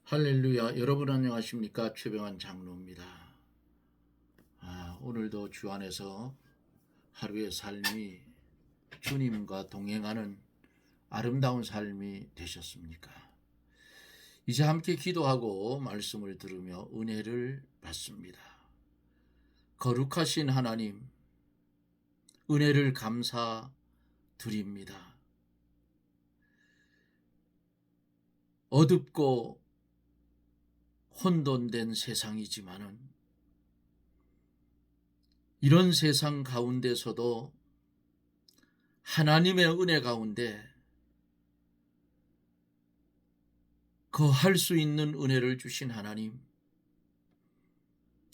할렐루야. 여러분 안녕하십니까? 최병환 장로입니다. 오늘도 주 안에서 하루의 삶이 주님과 동행하는 아름다운 삶이 되셨습니까? 이제 함께 기도하고 말씀을 들으며 은혜를 받습니다. 거룩하신 하나님, 은혜를 감사드립니다. 어둡고 혼돈된 세상이지만은 이런 세상 가운데서도 하나님의 은혜 가운데 거할 수 있는 은혜를 주신 하나님,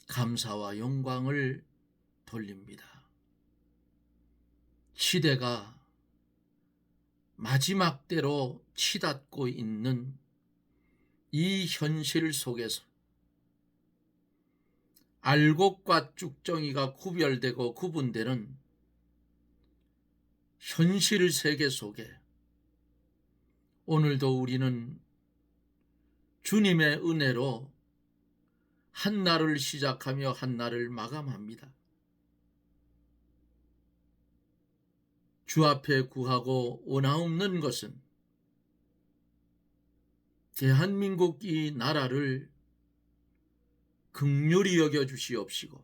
감사와 영광을 돌립니다. 시대가 마지막 때로 치닫고 있는 이 현실 속에서 알곡과 쭉정이가 구별되고 구분되는 현실 세계 속에 오늘도 우리는 주님의 은혜로 한 날을 시작하며 한 날을 마감합니다. 주 앞에 구하고 원하옵는 것은 대한민국 이 나라를 긍휼히 여겨 주시옵시고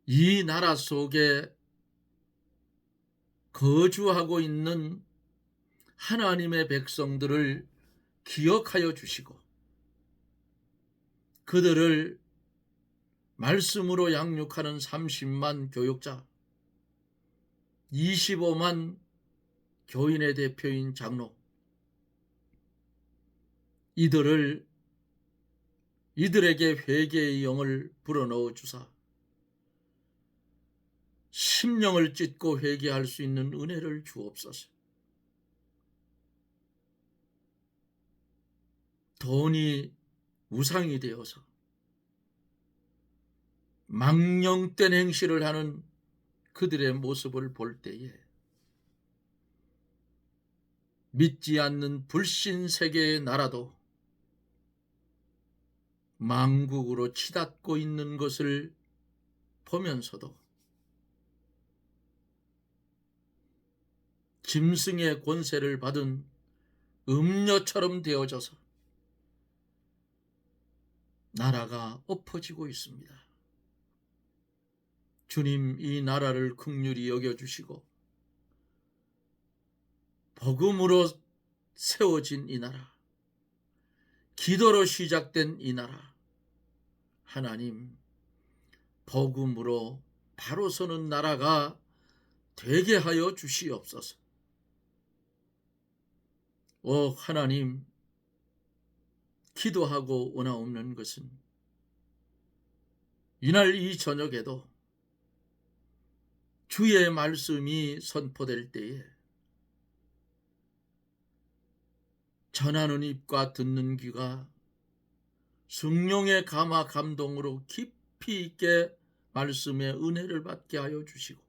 이 나라 속에 거주하고 있는 하나님의 백성들을 기억하여 주시고 그들을 말씀으로 양육하는 30만 교육자, 25만 교인의 대표인 장로, 이들에게 회개의 영을 불어넣어 주사 심령을 찢고 회개할 수 있는 은혜를 주옵소서. 돈이 우상이 되어서 망령된 행실을 하는 그들의 모습을 볼 때에 믿지 않는 불신 세계의 나라도 망국으로 치닫고 있는 것을 보면서도 짐승의 권세를 받은 음녀처럼 되어져서 나라가 엎어지고 있습니다. 주님, 이 나라를 긍휼히 여겨주시고 복음으로 세워진 이 나라, 기도로 시작된 이 나라, 하나님, 복음으로 바로 서는 나라가 되게 하여 주시옵소서. 오 하나님, 기도하고 원하옵는 것은 이날 이 저녁에도 주의 말씀이 선포될 때에 전하는 입과 듣는 귀가 성령의 감화 감동으로 깊이 있게 말씀의 은혜를 받게 하여 주시고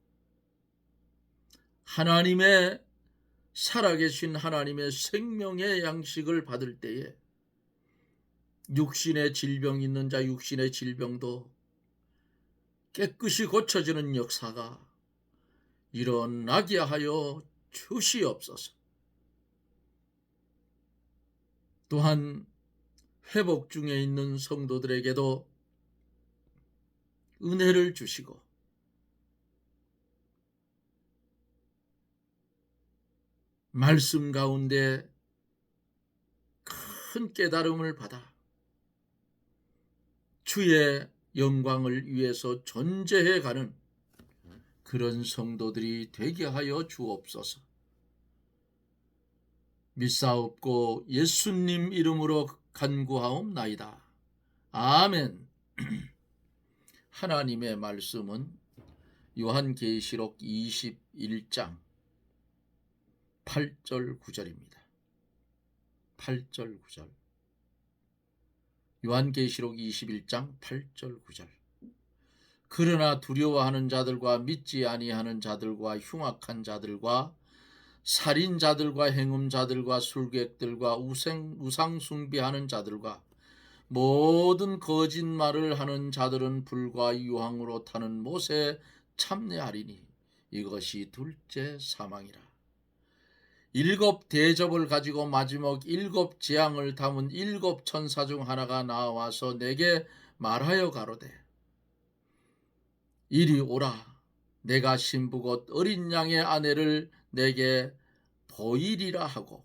하나님의 살아계신 하나님의 생명의 양식을 받을 때에 육신의 질병 있는 자 육신의 질병도 깨끗이 고쳐지는 역사가 일어나게 하여 주시옵소서. 또한 회복 중에 있는 성도들에게도 은혜를 주시고 말씀 가운데 큰 깨달음을 받아 주의 영광을 위해서 존재해가는 그런 성도들이 되게 하여 주옵소서. 믿사옵고 예수님 이름으로 간구하옵나이다. 아멘. 하나님의 말씀은 요한계시록 21장 8절 9절입니다. 8절 9절. 요한계시록 21장 8절 9절. 그러나 두려워하는 자들과 믿지 아니하는 자들과 흉악한 자들과 살인자들과 행음자들과 술객들과 우상 숭배하는 자들과 모든 거짓말을 하는 자들은 불과 유황으로 타는 못에 참내하리니 이것이 둘째 사망이라. 일곱 대접을 가지고 마지막 일곱 재앙을 담은 일곱 천사 중 하나가 나와서 내게 말하여 가로되 이리 오라. 내가 신부 곧 어린 양의 아내를 내게 보이리라 하고.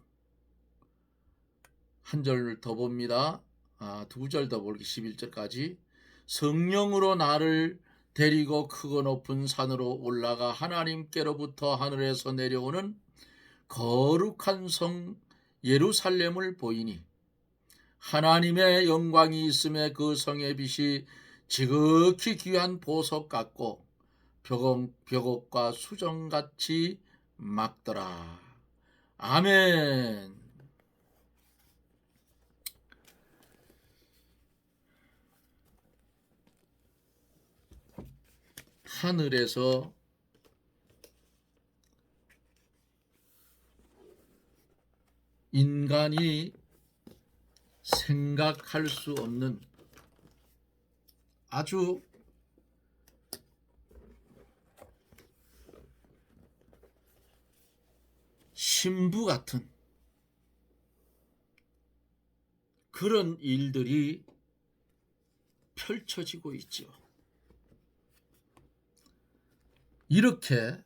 한 절 더 봅니다. 두 절 더 볼기 11절까지. 성령으로 나를 데리고 크고 높은 산으로 올라가 하나님께로부터 하늘에서 내려오는 거룩한 성 예루살렘을 보이니 하나님의 영광이 있음에 그 성의 빛이 지극히 귀한 보석 같고 벽옥과 수정같이 막더라. 아멘. 하늘에서 인간이 생각할 수 없는 아주 신부 같은 그런 일들이 펼쳐지고 있죠. 이렇게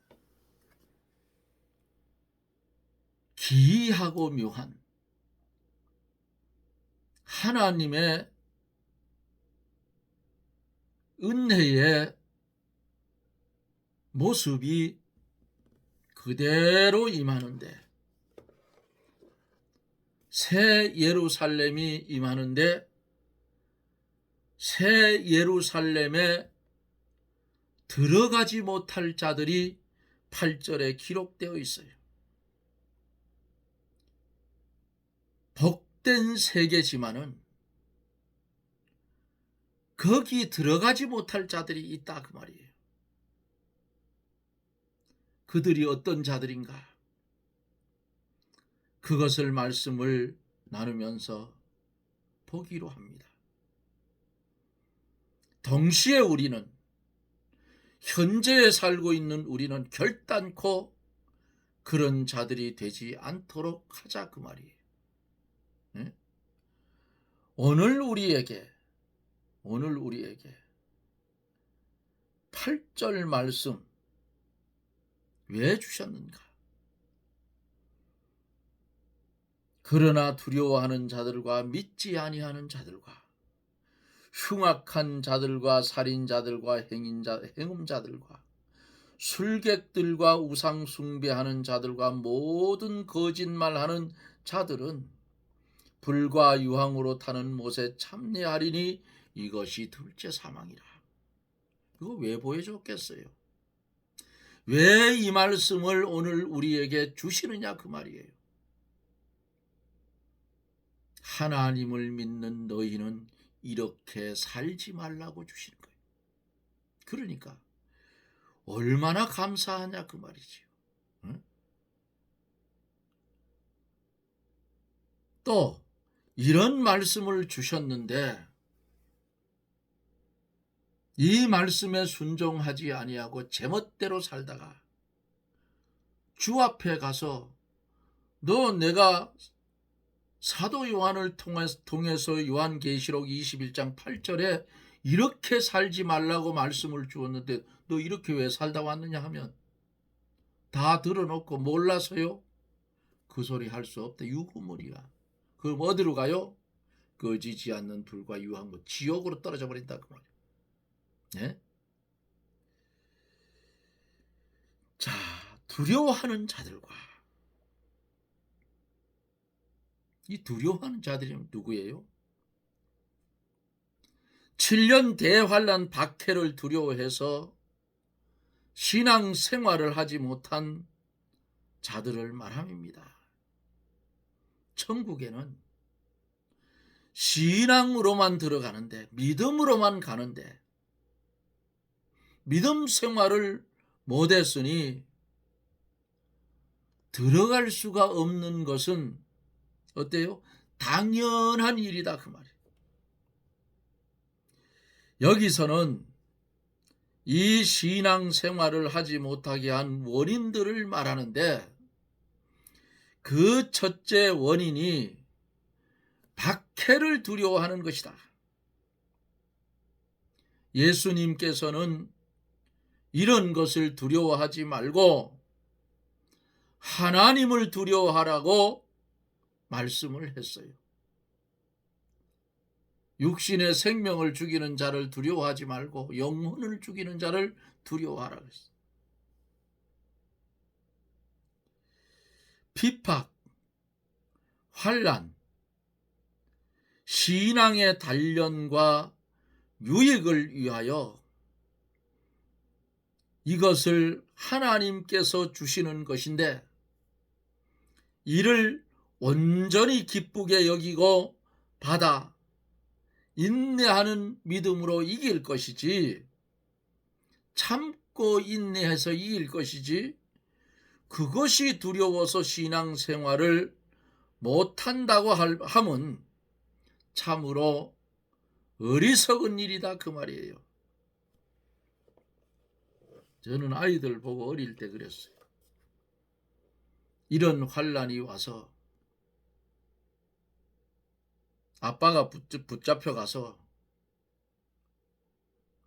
기이하고 묘한 하나님의 은혜의 모습이 그대로 임하는데, 새 예루살렘이 임하는데 새 예루살렘에 들어가지 못할 자들이 8절에 기록되어 있어요. 복된 세계지만은 거기 들어가지 못할 자들이 있다 그 말이에요. 그들이 어떤 자들인가? 그것을 말씀을 나누면서 보기로 합니다. 동시에 우리는, 현재에 살고 있는 우리는 결단코 그런 자들이 되지 않도록 하자 그 말이에요. 네? 오늘 우리에게 8절 말씀 왜 주셨는가? 그러나 두려워하는 자들과 믿지 아니하는 자들과 흉악한 자들과 살인자들과 행음자들과 술객들과 우상 숭배하는 자들과 모든 거짓말하는 자들은 불과 유황으로 타는 못에 참내하리니 이것이 둘째 사망이라. 이거 왜 보여줬겠어요? 왜 이 말씀을 오늘 우리에게 주시느냐 그 말이에요. 하나님을 믿는 너희는 이렇게 살지 말라고 주시는 거예요. 그러니까 얼마나 감사하냐 그 말이지요. 응? 또 이런 말씀을 주셨는데 이 말씀에 순종하지 아니하고 제멋대로 살다가 주 앞에 가서 너 내가 사도 요한을 통해서 요한계시록 21장 8절에 이렇게 살지 말라고 말씀을 주었는데 너 이렇게 왜 살다 왔느냐 하면 다 들어놓고 몰라서요? 그 소리 할 수 없다. 유구물이야. 그럼 어디로 가요? 꺼지지 않는 불과 유황무 지옥으로 떨어져 버린다 그 말이에요. 네? 자, 두려워하는 자들과, 이 두려워하는 자들이 누구예요? 7년 대환란 박해를 두려워해서 신앙 생활을 하지 못한 자들을 말합니다. 천국에는 신앙으로만 들어가는데, 믿음으로만 가는데 믿음 생활을 못했으니 들어갈 수가 없는 것은 어때요? 당연한 일이다 그 말이에요. 여기서는 이 신앙생활을 하지 못하게 한 원인들을 말하는데 그 첫째 원인이 박해를 두려워하는 것이다. 예수님께서는 이런 것을 두려워하지 말고 하나님을 두려워하라고 말씀을 했어요. 육신의 생명을 죽이는 자를 두려워하지 말고 영혼을 죽이는 자를 두려워하라고 했어요. 핍박, 환난, 신앙의 단련과 유익을 위하여 이것을 하나님께서 주시는 것인데 이를 온전히 기쁘게 여기고 받아 인내하는 믿음으로 이길 것이지, 참고 인내해서 이길 것이지, 그것이 두려워서 신앙생활을 못한다고 하면 참으로 어리석은 일이다 그 말이에요. 저는 아이들 보고 어릴 때 그랬어요. 이런 환난이 와서 아빠가 붙잡혀 가서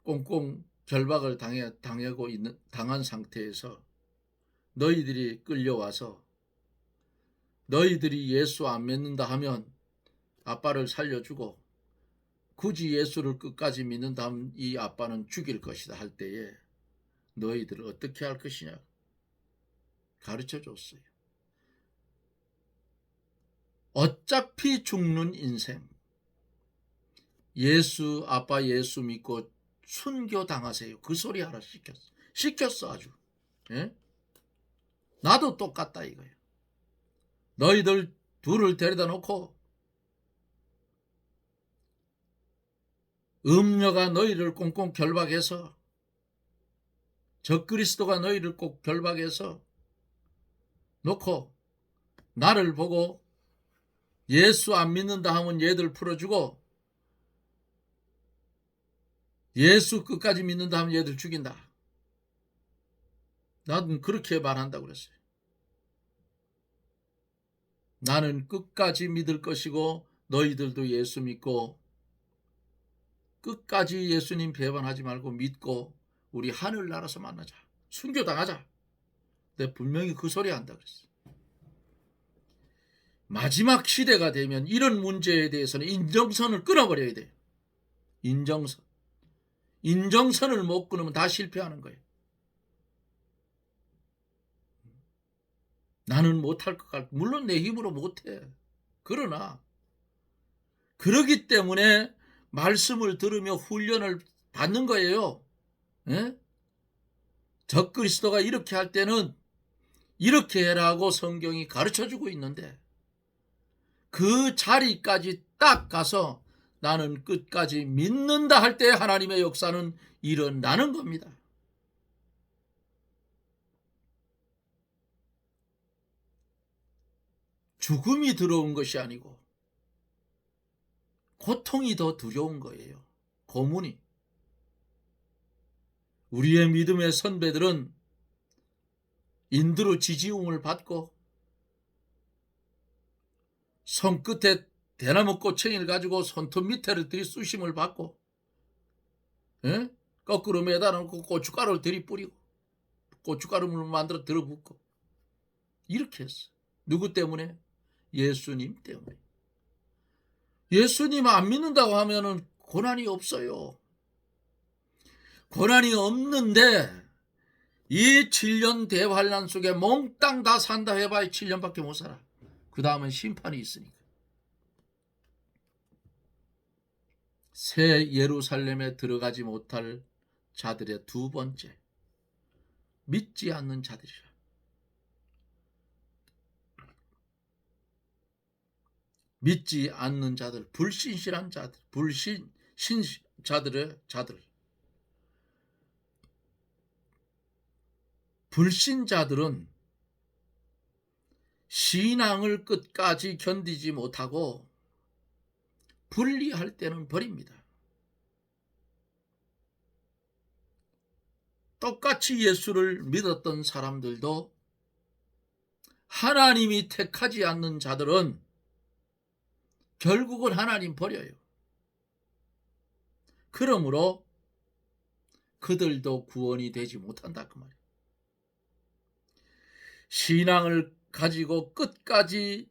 꽁꽁 결박을 당한 상태에서 너희들이 끌려와서 너희들이 예수 안 믿는다 하면 아빠를 살려주고 굳이 예수를 끝까지 믿는다 하면 이 아빠는 죽일 것이다 할 때에 너희들을 어떻게 할 것이냐 가르쳐 줬어요. 어차피 죽는 인생, 아빠 예수 믿고 순교 당하세요. 그 소리 하나 시켰어 아주. 예? 나도 똑같다 이거예요. 너희들 둘을 데려다 놓고 음녀가 너희를 꽁꽁 결박해서, 적그리스도가 너희를 꼭 결박해서 놓고 나를 보고 예수 안 믿는다 하면 얘들 풀어주고 예수 끝까지 믿는다 하면 얘들 죽인다. 나는 그렇게 말한다고 그랬어요. 나는 끝까지 믿을 것이고 너희들도 예수 믿고 끝까지 예수님 배반하지 말고 믿고 우리 하늘나라에서 만나자. 순교당하자. 내가 분명히 그 소리 한다 그랬어요. 마지막 시대가 되면 이런 문제에 대해서는 인정선을 끊어버려야 돼요. 인정선을 못 끊으면 다 실패하는 거예요. 나는 못할 것 같고 물론 내 힘으로 못해. 그러나 그러기 때문에 말씀을 들으며 훈련을 받는 거예요. 예? 적그리스도가 이렇게 할 때는 이렇게 해라고 성경이 가르쳐주고 있는데 그 자리까지 딱 가서 나는 끝까지 믿는다 할 때 하나님의 역사는 일어나는 겁니다. 죽음이 들어온 것이 아니고 고통이 더 두려운 거예요. 고문이. 우리의 믿음의 선배들은 인두로 지지움을 받고 손끝에 대나무 꼬챙이를 가지고 손톱 밑에를 들이쑤심을 받고 거꾸로 매달아 놓고 고춧가루를 들이뿌리고 고춧가루를 만들어 들어붓고 이렇게 했어. 누구 때문에? 예수님 때문에. 예수님 안 믿는다고 하면은 고난이 없어요. 고난이 없는데 이 7년 대환란 속에 몽땅 다 산다 해봐야 7년밖에 못 살아. 그 다음은 심판이 있으니까. 새 예루살렘에 들어가지 못할 자들의 두 번째, 믿지 않는 자들이라. 믿지 않는 자들, 불신실한 자들, 자들. 불신자들은 신앙을 끝까지 견디지 못하고 분리할 때는 버립니다. 똑같이 예수를 믿었던 사람들도 하나님이 택하지 않는 자들은 결국은 하나님 버려요. 그러므로 그들도 구원이 되지 못한다 그 말이에요. 신앙을 가지고 끝까지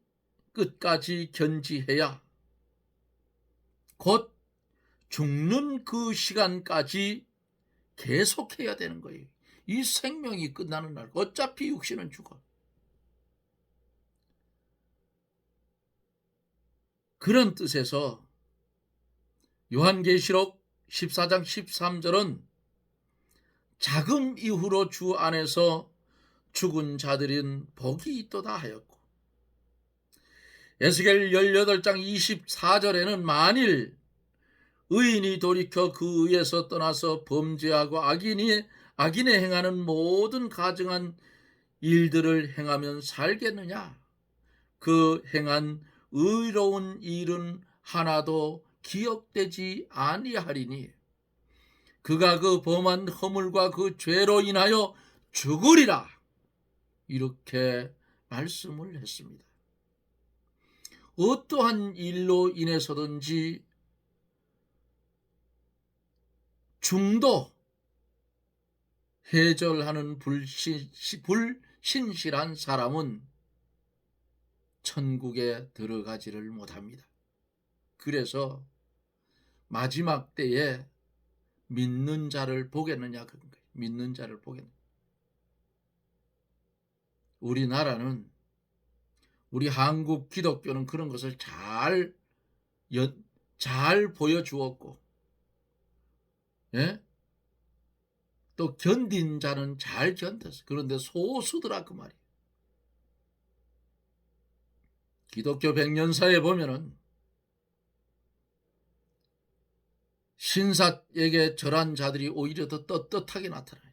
견지해야 곧 죽는 그 시간까지 계속해야 되는 거예요. 이 생명이 끝나는 날 어차피 육신은 죽어. 그런 뜻에서 요한계시록 14장 13절은 자금 이후로 주 안에서 죽은 자들은 복이 있도다 하였고, 에스겔 18장 24절에는 만일 의인이 돌이켜 그 의에서 떠나서 범죄하고 악인이 행하는 모든 가증한 일들을 행하면 살겠느냐? 그 행한 의로운 일은 하나도 기억되지 아니하리니 그가 그 범한 허물과 그 죄로 인하여 죽으리라. 이렇게 말씀을 했습니다. 어떠한 일로 인해서든지 중도 해절하는 불신실한 사람은 천국에 들어가지를 못합니다. 그래서 마지막 때에 믿는 자를 보겠느냐 그런 거예요. 믿는 자를 보겠느냐. 우리나라는, 우리 한국 기독교는 그런 것을 잘 보여주었고, 예? 또 견딘 자는 잘 견뎠어. 그런데 소수더라 그 말이에요. 기독교 100년사에 보면은 신사에게 절한 자들이 오히려 더 떳떳하게 나타나요.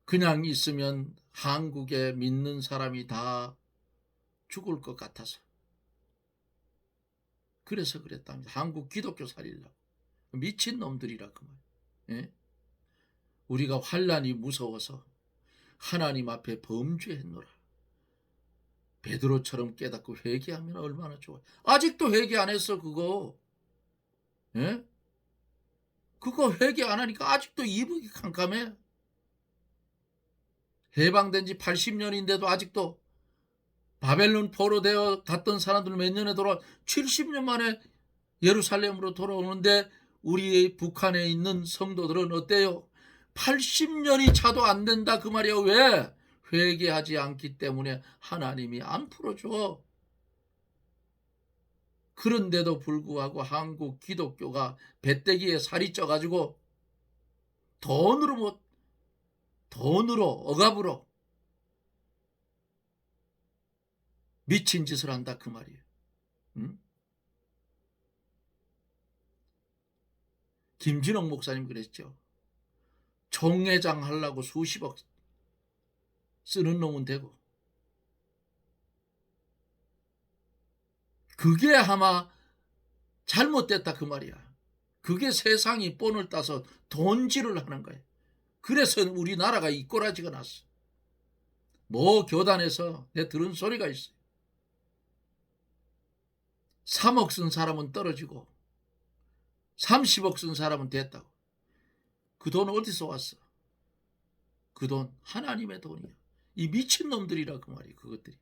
그냥 있으면 한국에 믿는 사람이 다 죽을 것 같아서. 그래서 그랬답니다. 한국 기독교 살리려고. 미친 놈들이라 그 말. 예? 우리가 환난이 무서워서 하나님 앞에 범죄했노라. 베드로처럼 깨닫고 회개하면 얼마나 좋아요. 아직도 회개 안 했어 그거. 예? 그거 회개 안 하니까 아직도 이북이 캄캄해. 해방된 지 80년인데도 아직도 바벨론 포로되어 갔던 사람들 몇 년에 돌아와 70년 만에 예루살렘으로 돌아오는데 우리 북한에 있는 성도들은 어때요? 80년이 차도 안 된다 그 말이야. 왜? 회개하지 않기 때문에 하나님이 안 풀어줘. 그런데도 불구하고 한국 기독교가 배때기에 살이 쪄가지고 돈으로 억압으로 미친 짓을 한다 그 말이에요. 응? 김진홍 목사님 그랬죠. 총회장 하려고 수십억 쓰는 놈은 되고, 그게 아마 잘못됐다 그 말이야. 그게 세상이 본을 따서 돈질을 하는 거예요. 그래서 우리나라가 이 꼬라지가 났어. 뭐 교단에서 내 들은 소리가 있어요. 3억 쓴 사람은 떨어지고 30억 쓴 사람은 됐다고. 그 돈 어디서 왔어? 그 돈 하나님의 돈이야. 이 미친놈들이라 그 말이야. 그것들이.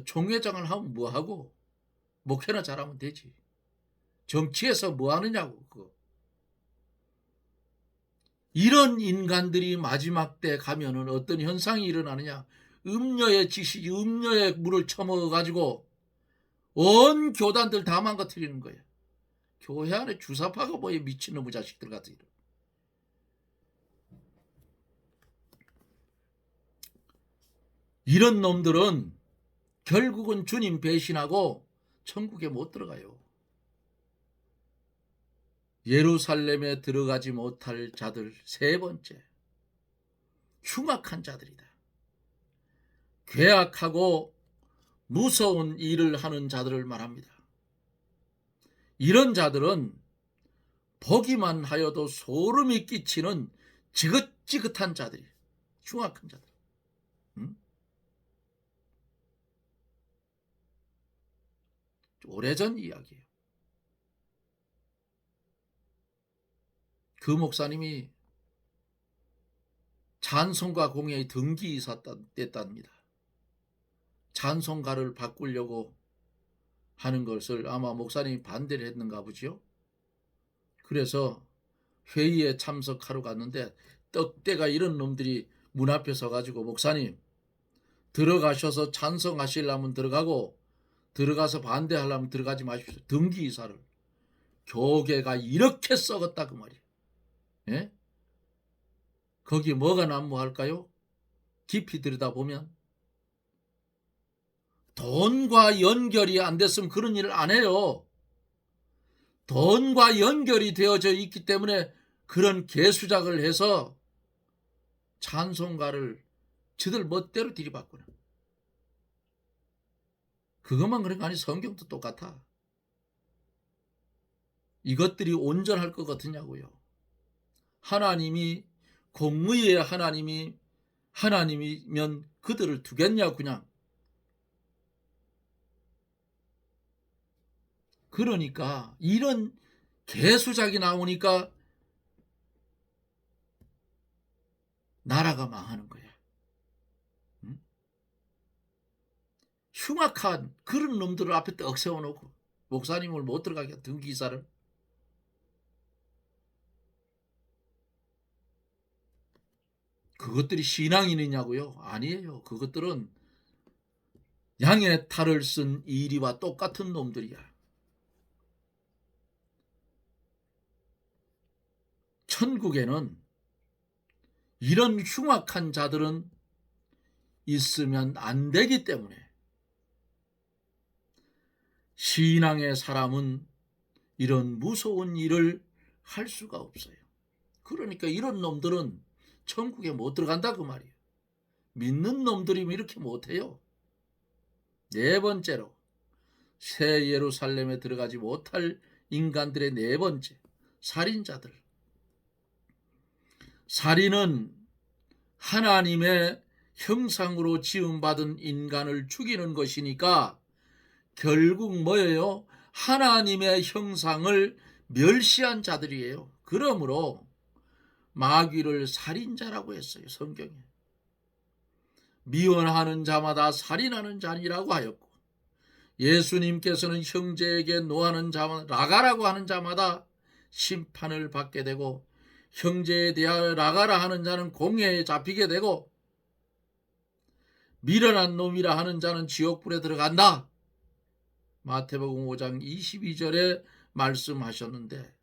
총회장을 하면 뭐하고 목회나 잘하면 되지. 정치에서 뭐하느냐고. 그거. 이런 인간들이 마지막 때 가면은 어떤 현상이 일어나느냐. 음녀의 물을 처먹어가지고 온 교단들 다 망가뜨리는 거예요. 교회 안에 주사파가 뭐에 미친놈의 자식들 같은. 이런 놈들은 결국은 주님 배신하고 천국에 못 들어가요. 예루살렘에 들어가지 못할 자들 세 번째, 흉악한 자들이다. 괴악하고 무서운 일을 하는 자들을 말합니다. 이런 자들은 보기만 하여도 소름이 끼치는 지긋지긋한 자들이, 흉악한 자들. 오래전 이야기예요. 그 목사님이 찬송가 공회의 등기이사 됐답니다. 찬송가를 바꾸려고 하는 것을 아마 목사님이 반대를 했는가 보지요. 그래서 회의에 참석하러 갔는데 떡대가 이런 놈들이 문 앞에 서가지고 목사님 들어가셔서 찬송하시려면 들어가고 들어가서 반대하려면 들어가지 마십시오. 등기이사를. 교계가 이렇게 썩었다 그 말이에요. 예? 거기 뭐가 난무할까요? 깊이 들여다보면 돈과 연결이 안 됐으면 그런 일을 안 해요. 돈과 연결이 되어져 있기 때문에 그런 개수작을 해서 찬송가를 저들 멋대로 들이받구나. 그것만 그런 거 아니, 성경도 똑같아. 이것들이 온전할 것 같으냐고요. 하나님이 공의의 하나님이면 그들을 두겠냐 그냥. 그러니까 이런 개수작이 나오니까 나라가 망하는 거야. 응? 흉악한 그런 놈들을 앞에 떡 세워놓고 목사님을 못 들어가게 한 등기사를. 그것들이 신앙인이냐고요? 아니에요. 그것들은 양의 탈을 쓴 이리와 똑같은 놈들이야. 천국에는 이런 흉악한 자들은 있으면 안 되기 때문에 신앙의 사람은 이런 무서운 일을 할 수가 없어요. 그러니까 이런 놈들은 천국에 못 들어간다 그 말이에요. 믿는 놈들이면 이렇게 못해요. 네 번째로 새 예루살렘에 들어가지 못할 인간들의 네 번째, 살인자들. 살인은 하나님의 형상으로 지음받은 인간을 죽이는 것이니까 결국 뭐예요? 하나님의 형상을 멸시한 자들이에요. 그러므로 마귀를 살인자라고 했어요. 성경에. 미워하는 자마다 살인하는 자니라고 하였고, 예수님께서는 형제에게 노하는 자마다, 라가라고 하는 자마다 심판을 받게 되고, 형제에 대하여 라가라 하는 자는 공회에 잡히게 되고, 미련한 놈이라 하는 자는 지옥불에 들어간다. 마태복음 5장 22절에 말씀하셨는데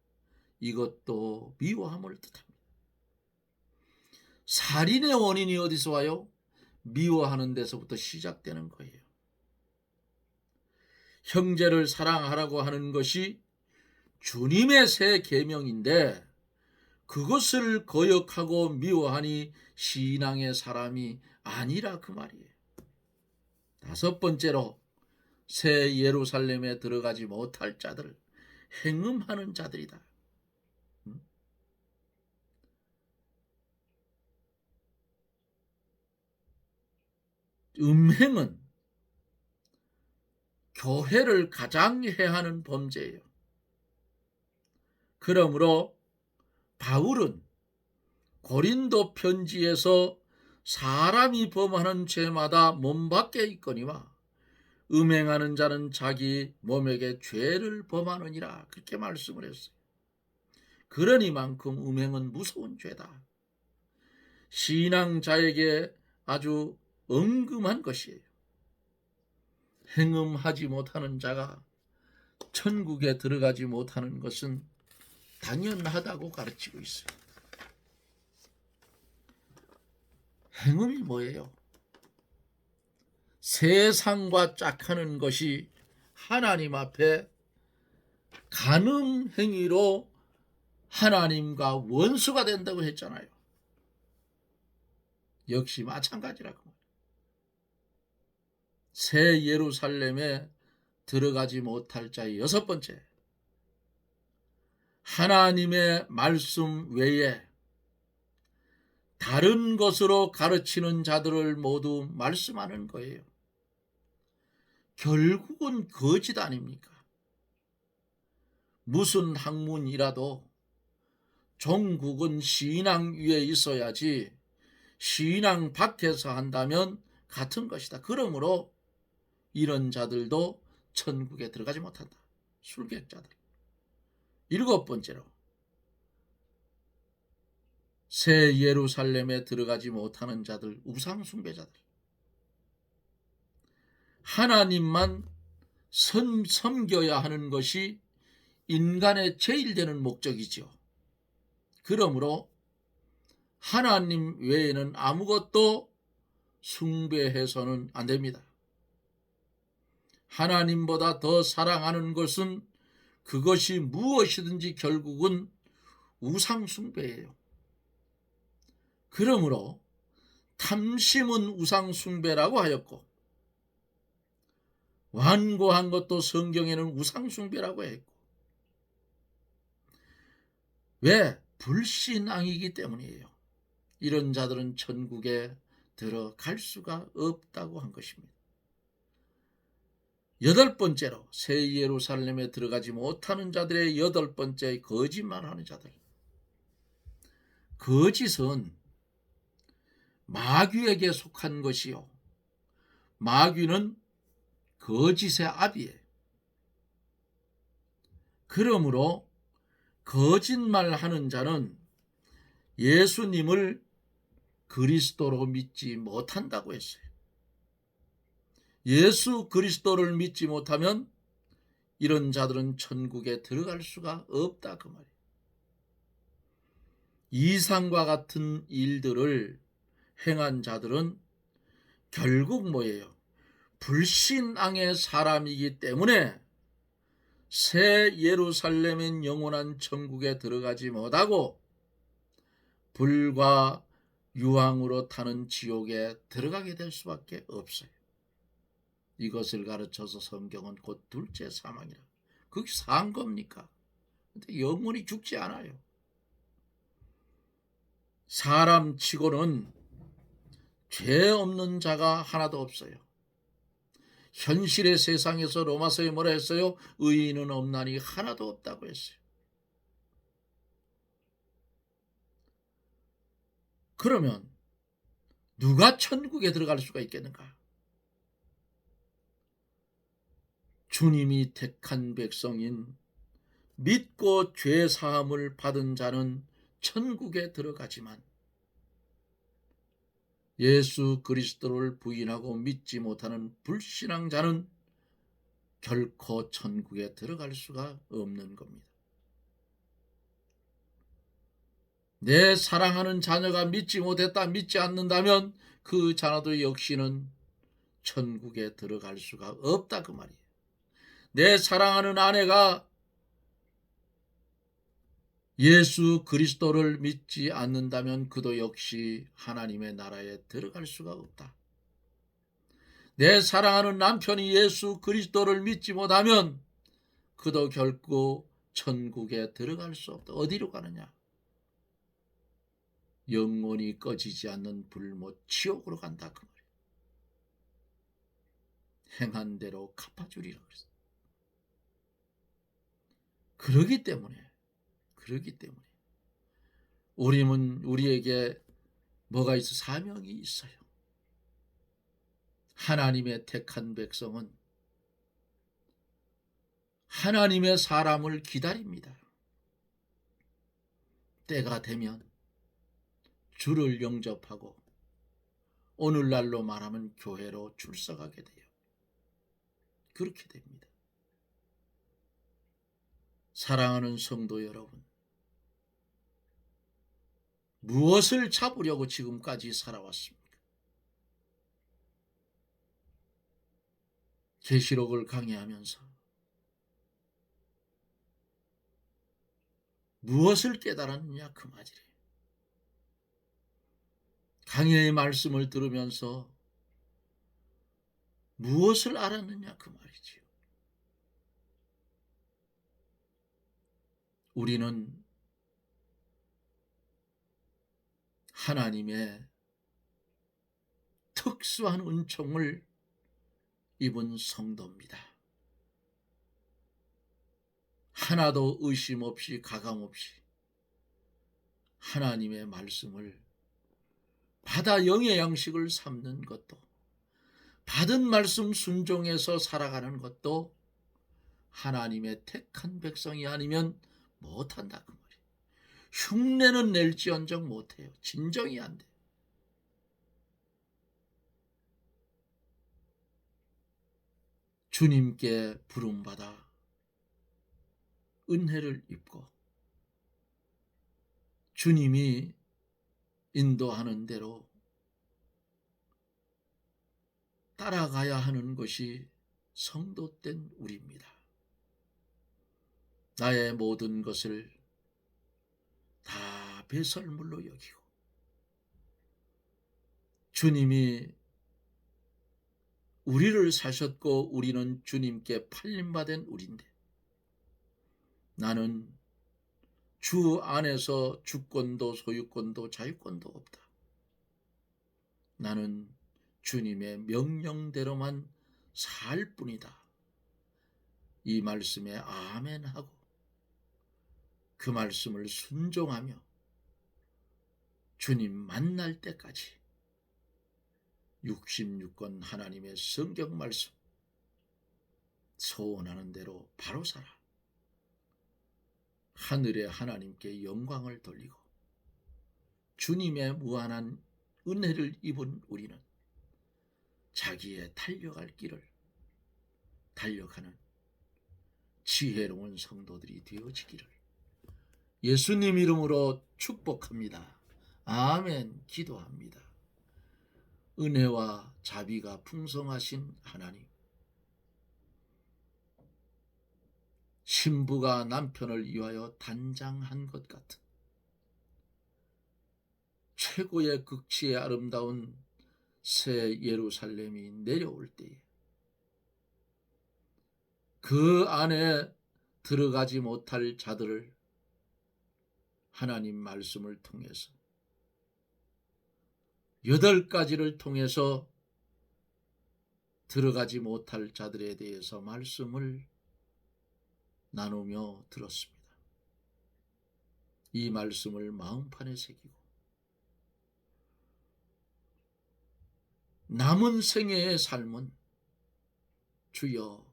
이것도 미워함을 뜻합니다. 살인의 원인이 어디서 와요? 미워하는 데서부터 시작되는 거예요. 형제를 사랑하라고 하는 것이 주님의 새 계명인데 그것을 거역하고 미워하니 신앙의 사람이 아니라 그 말이에요. 다섯 번째로 새 예루살렘에 들어가지 못할 자들, 행음하는 자들이다. 음행은 교회를 가장 해하는 범죄예요. 그러므로 바울은 고린도 편지에서 사람이 범하는 죄마다 몸 밖에 있거니와 음행하는 자는 자기 몸에게 죄를 범하느니라 그렇게 말씀을 했어요. 그러니만큼 음행은 무서운 죄다. 신앙자에게 아주 엄금한 것이에요. 행음하지 못하는 자가 천국에 들어가지 못하는 것은 당연하다고 가르치고 있어요. 행음이 뭐예요? 세상과 짝하는 것이 하나님 앞에 간음 행위로 하나님과 원수가 된다고 했잖아요. 역시 마찬가지라고. 새 예루살렘에 들어가지 못할 자의 여섯 번째, 하나님의 말씀 외에 다른 것으로 가르치는 자들을 모두 말씀하는 거예요. 결국은 거짓 아닙니까? 무슨 학문이라도 종국은 신앙 위에 있어야지 신앙 밖에서 한다면 같은 것이다. 그러므로 이런 자들도 천국에 들어가지 못한다. 술객자들. 일곱 번째로, 새 예루살렘에 들어가지 못하는 자들, 우상숭배자들. 하나님만 섬겨야 하는 것이 인간의 제일 되는 목적이죠. 그러므로 하나님 외에는 아무것도 숭배해서는 안 됩니다. 하나님보다 더 사랑하는 것은 그것이 무엇이든지 결국은 우상숭배예요. 그러므로 탐심은 우상숭배라고 하였고, 완고한 것도 성경에는 우상숭배라고 했고, 왜? 불신앙이기 때문이에요. 이런 자들은 천국에 들어갈 수가 없다고 한 것입니다. 여덟 번째로, 새 예루살렘에 들어가지 못하는 자들의 여덟 번째, 거짓말하는 자들. 거짓은 마귀에게 속한 것이요, 마귀는 거짓의 아비예요. 그러므로 거짓말하는 자는 예수님을 그리스도로 믿지 못한다고 했어요. 예수 그리스도를 믿지 못하면 이런 자들은 천국에 들어갈 수가 없다, 그 말이에요. 이상과 같은 일들을 행한 자들은 결국 뭐예요? 불신앙의 사람이기 때문에 새 예루살렘인 영원한 천국에 들어가지 못하고 불과 유황으로 타는 지옥에 들어가게 될 수밖에 없어요. 이것을 가르쳐서 성경은 곧 둘째 사망이라. 그게 산 겁니까? 근데 영원히 죽지 않아요. 사람 치고는 죄 없는 자가 하나도 없어요. 현실의 세상에서 로마서에 뭐라 했어요? 의인은 없나니 하나도 없다고 했어요. 그러면 누가 천국에 들어갈 수가 있겠는가? 주님이 택한 백성인 믿고 죄 사함을 받은 자는 천국에 들어가지만 예수 그리스도를 부인하고 믿지 못하는 불신앙자는 결코 천국에 들어갈 수가 없는 겁니다. 내 사랑하는 자녀가 믿지 못했다, 믿지 않는다면 그 자녀도 역시는 천국에 들어갈 수가 없다, 그 말이에요. 내 사랑하는 아내가 예수 그리스도를 믿지 않는다면 그도 역시 하나님의 나라에 들어갈 수가 없다. 내 사랑하는 남편이 예수 그리스도를 믿지 못하면 그도 결코 천국에 들어갈 수 없다. 어디로 가느냐? 영원히 꺼지지 않는 불못 지옥으로 간다, 그 말이에요. 행한 대로 갚아주리라 그랬어요. 그러기 때문에 우리에게 뭐가 있어? 사명이 있어요. 하나님의 택한 백성은 하나님의 사람을 기다립니다. 때가 되면 주를 영접하고 오늘날로 말하면 교회로 출석하게 돼요. 그렇게 됩니다. 사랑하는 성도 여러분, 무엇을 잡으려고 지금까지 살아왔습니까? 계시록을 강의하면서 무엇을 깨달았느냐, 그 말이에요. 강의의 말씀을 들으면서 무엇을 알았느냐 그 말이지요. 우리는 하나님의 특수한 은총을 입은 성도입니다. 하나도 의심 없이 가감 없이 하나님의 말씀을 받아 영의 양식을 삼는 것도, 받은 말씀 순종해서 살아가는 것도 하나님의 택한 백성이 아니면 못한다 그 말이에요. 흉내는 낼지언정 못해요. 진정이 안 돼요. 주님께 부름받아 은혜를 입고 주님이 인도하는 대로 따라가야 하는 것이 성도된 우리입니다. 나의 모든 것을 다 배설물로 여기고 주님이 우리를 사셨고 우리는 주님께 팔림받은 우리인데, 나는 주 안에서 주권도 소유권도 자유권도 없다. 나는 주님의 명령대로만 살 뿐이다. 이 말씀에 아멘하고 그 말씀을 순종하며 주님 만날 때까지 66권 하나님의 성경 말씀 소원하는 대로 바로 살아 하늘의 하나님께 영광을 돌리고 주님의 무한한 은혜를 입은 우리는 자기의 달려갈 길을 달려가는 지혜로운 성도들이 되어지기를 예수님 이름으로 축복합니다. 아멘. 기도합니다. 은혜와 자비가 풍성하신 하나님, 신부가 남편을 위하여 단장한 것 같은 최고의 극치의 아름다운 새 예루살렘이 내려올 때에 그 안에 들어가지 못할 자들을 하나님 말씀을 통해서 8가지를 통해서 들어가지 못할 자들에 대해서 말씀을 나누며 들었습니다. 이 말씀을 마음판에 새기고 남은 생애의 삶은 주여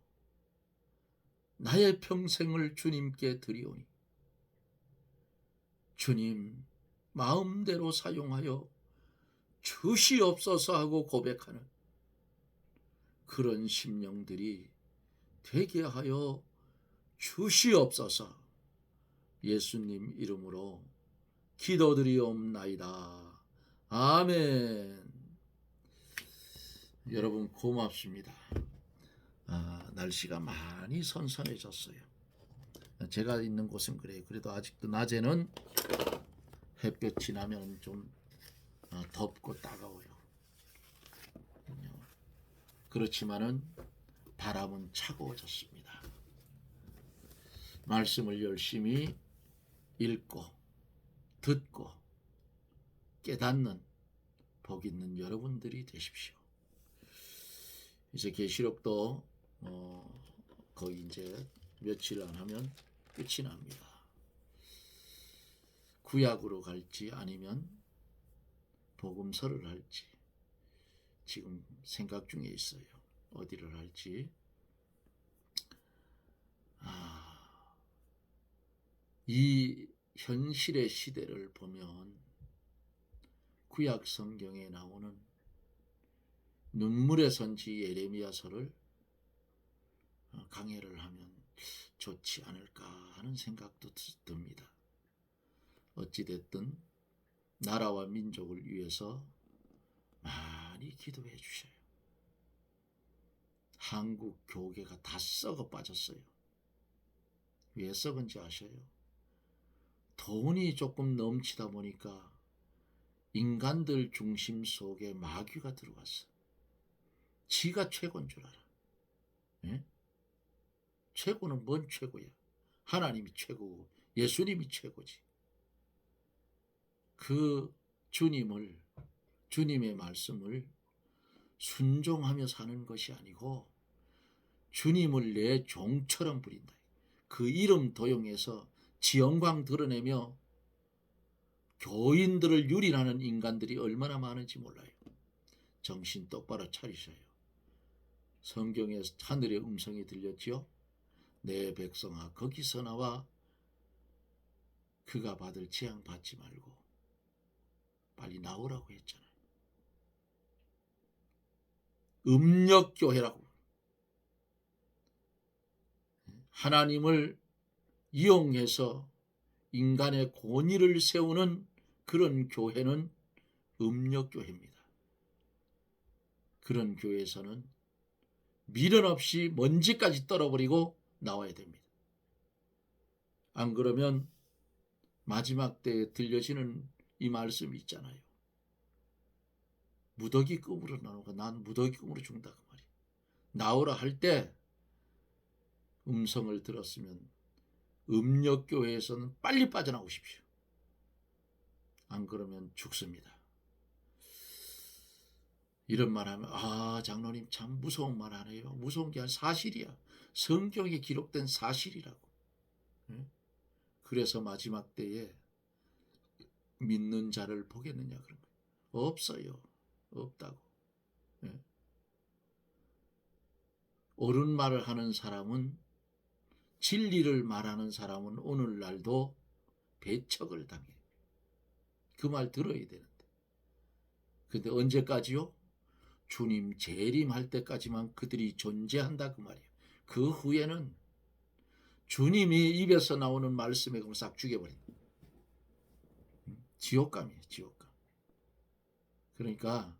나의 평생을 주님께 드리오니 주님 마음대로 사용하여 주시옵소서 하고 고백하는 그런 심령들이 되게 하여 주시옵소서. 예수님 이름으로 기도드리옵나이다. 아멘. 여러분 고맙습니다. 날씨가 많이 선선해졌어요. 제가 있는 곳은 그래요. 그래도 아직도 낮에는 햇볕이 나면 좀 덥고 따가워요. 그렇지만은 바람은 차가워졌습니다. 말씀을 열심히 읽고 듣고 깨닫는 복 있는 여러분들이 되십시오. 이제 계시록도 거의 이제 며칠 안 하면 끝이 납니다. 구약으로 갈지 아니면 복음서를 할지 지금 생각 중에 있어요. 어디를 할지. 이 현실의 시대를 보면 구약 성경에 나오는 눈물의 선지 예레미야서를 강해를 하면 좋지 않을까 하는 생각도 듭니다. 어찌됐든 나라와 민족을 위해서 많이 기도해 주셔요. 한국 교계가 다 썩어 빠졌어요. 왜 썩은지 아셔요? 돈이 조금 넘치다 보니까 인간들 중심 속에 마귀가 들어왔어. 지가 최고인 줄 알아. 예? 최고는 뭔 최고야? 하나님이 최고고 예수님이 최고지. 그 주님의 말씀을 순종하며 사는 것이 아니고 주님을 내 종처럼 부린다. 그 이름 도용해서 지영광 드러내며 교인들을 유린하는 인간들이 얼마나 많은지 몰라요. 정신 똑바로 차리셔요. 성경에 하늘의 음성이 들렸지요. 내 백성아 거기서 나와 그가 받을 재앙 받지 말고 빨리 나오라고 했잖아요. 음력교회라고. 하나님을 이용해서 인간의 권위를 세우는 그런 교회는 음력교회입니다. 그런 교회에서는 미련 없이 먼지까지 떨어버리고 나와야 됩니다. 안 그러면 마지막 때에 들려지는 이 말씀이 있잖아요. 무더기금으로 나오고 난 무더기금으로 죽는다 그 말이에요. 나오라 할 때 음성을 들었으면 음력교회에서는 빨리 빠져나오십시오. 안 그러면 죽습니다. 이런 말하면 장로님 참 무서운 말 하네요. 무서운 게 아니라 사실이야. 성경에 기록된 사실이라고. 그래서 마지막 때에 믿는 자를 보겠느냐 그런 거예요. 없어요. 없다고. 옳은 말을 하는 사람은 진리를 말하는 사람은 오늘날도 배척을 당해. 그 말 들어야 되는데. 근데 언제까지요? 주님 재림할 때까지만 그들이 존재한다 그 말이에요. 그 후에는 주님이 입에서 나오는 말씀에 그걸 싹 죽여버린다. 지옥감이에요. 지옥감. 그러니까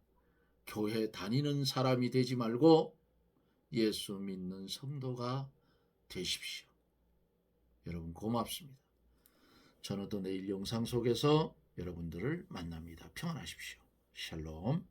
교회 다니는 사람이 되지 말고 예수 믿는 성도가 되십시오. 여러분 고맙습니다. 저는 또 내일 영상 속에서 여러분들을 만납니다. 평안하십시오. 샬롬.